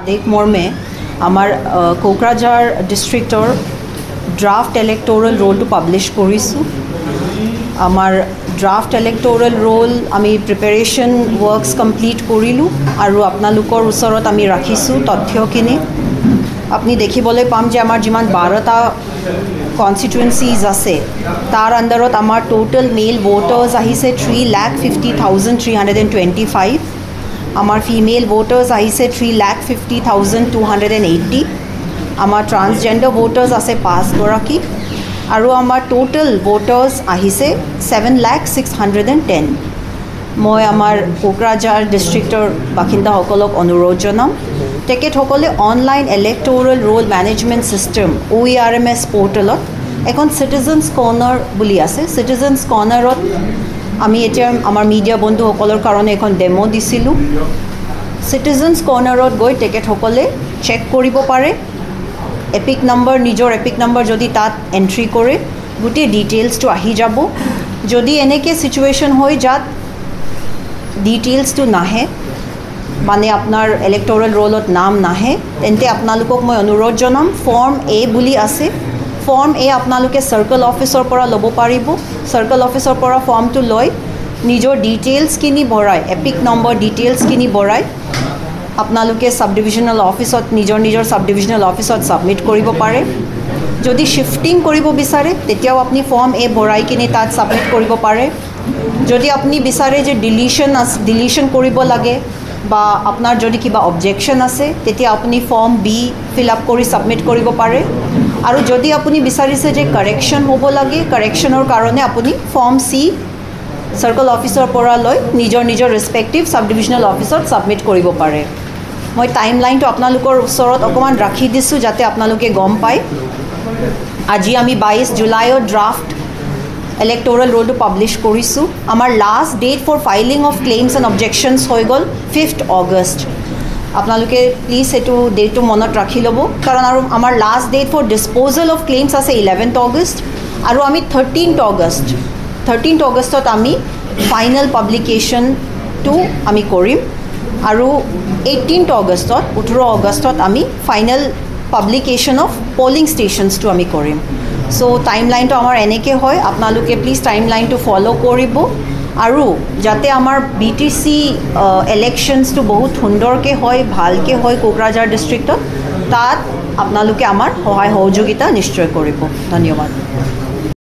আদেশ মৰ্মে আমাৰ কোকৰাঝাৰ ডিস্ট্ৰিক্টৰ ড্ৰাফট ইলেক্টোৰাল ৰোলটো পাবলিশ কৰিছো। আমাৰ ড্ৰাফট ইলেক্টোৰাল ৰোল আমি প্ৰিপাৰেশন ওয়াৰ্কস কমপ্লিট কৰিলো আৰু আপোনালোকৰ ওচৰত আমি ৰাখিছো তথ্যখিনি। আপনি দেখিবলৈ পাম যে আমাৰ যিমান 12টা কনস্টিটুৱেন্সিজ আছে তাৰ আন্ডাৰত আমাৰ টোটাল মেল ভোটাৰ্স আহিছে 3,50,325। আমাৰ ফিমেল ভোটাৰ্স আহিছে 3,50,280। আমাৰ ট্ৰান্সজেন্ডাৰ ভোটাৰ্স আছে 5 গৰাকী আৰু আমাৰ টোটাল ভোটাৰ্স আহিছে 7,06,110। মই আমাৰ কোকৰাঝাৰ ডিস্ট্ৰিক্টৰ বাসিন্দাসকলক অনুৰোধ জনাম তেখেতসকলে online electoral roll management system OERMS পোর্টালত এখন সিটিজেন্স কর্নার বুলি আছে। সিটিজেন্স কর্নারত আমি এতিয়া আমার মিডিয়া বন্ধুসকলৰ কাৰণে এখন ডেমো দিছিলোঁ। সিটিজেন্স কৰ্নাৰত গৈ তেখেতসকলে চেক কৰিব পাৰে। এপিক নম্বৰ নিজৰ এপিক নম্বৰ যদি তাত এন্ট্ৰি কৰে গোটেই ডিটেইলছটো আহি যাব। যদি এনেকৈ সিচুৱেশ্যন হয় যাত ডিটেইলছটো নাহে মানে আপোনাৰ ইলেক্ট'ৰেল ৰোলত নাম নাহে তেন্তে আপোনালোকক মই অনুৰোধ জনাম ফৰ্ম A বুলি আছে। ফৰ্ম A আপোনালোকে সাৰ্কেল অফিচৰ পৰা ল'ব পাৰিব। সাৰ্কেল অফিচৰ পৰা ফৰ্মটো লৈ নিজৰ ডিটেইলছখিনি ভৰাই এপিক নম্বৰ ডিটেইলছখিনি ভৰাই আপোনালোকে সাব ডিভিজনেল অফিচত নিজৰ সাব ডিভিজনেল অফিচত সাবমিট কৰিব পাৰে। যদি শিফটিং কৰিব বিচাৰে তেতিয়াও আপুনি ফৰ্ম A ভৰাই কিনে তাত সাবমিট কৰিব পাৰে। যদি আপুনি বিচাৰে যে ডিলিশ্যন কৰিব লাগে বা আপোনাৰ যদি কিবা অবজেকশ্যন আছে তেতিয়া আপুনি ফৰ্ম B ফিল আপ কৰি সাবমিট কৰিব পাৰে। আৰু যদি আপুনি বিচাৰিছে যে কাৰেকশ্যন হ'ব লাগে কাৰেকশ্যনৰ কাৰণে আপুনি ফৰ্ম C সাৰ্কেল অফিচৰ পৰা লৈ নিজৰ ৰেসপেক্টিভ সাব ডিভিজনেল অফিচত সাবমিট কৰিব পাৰে। মই টাইমলাইনটো আপোনালোকৰ ওচৰত অকমান ৰাখি দিছোঁ যাতে আপোনালোকে গম পায়। আজি আমি 22 জুলাইৰ ড্ৰাফট ইলেক্টোৰাল ৰোলটো পাবলিছ কৰিছোঁ। আমাৰ last date for filing of claims and objections হৈ গ'ল 5 অগষ্ট। আপোনালোকে প্লিজ এইটো ডেটটো মনত ৰাখি ল'ব কাৰণ আৰু আমাৰ last date for disposal of claims আছে 11 অগষ্ট আৰু আমি 13 অগষ্টত আমি ফাইনেল পাব্লিকেশ্যনটো আমি কৰিম আৰু 18 অগষ্টত আমি ফাইনেল পাব্লিকেশ্যন অফ পলিং ষ্টেচনছটো আমি কৰিম। চ' টাইমলাইনটো আমাৰ এনেকৈ হয় আপোনালোকে প্লিজ টাইমলাইনটো ফ'ল' কৰিব আৰু যাতে আমাৰ BTC ইলেকশ্যনছটো বহুত সুন্দৰকৈ হয় ভালকৈ হয় কোকৰাঝাৰ ডিষ্ট্ৰিক্টত তাত আপোনালোকে আমাৰ সহায় সহযোগিতা নিশ্চয় কৰিব। ধন্যবাদ।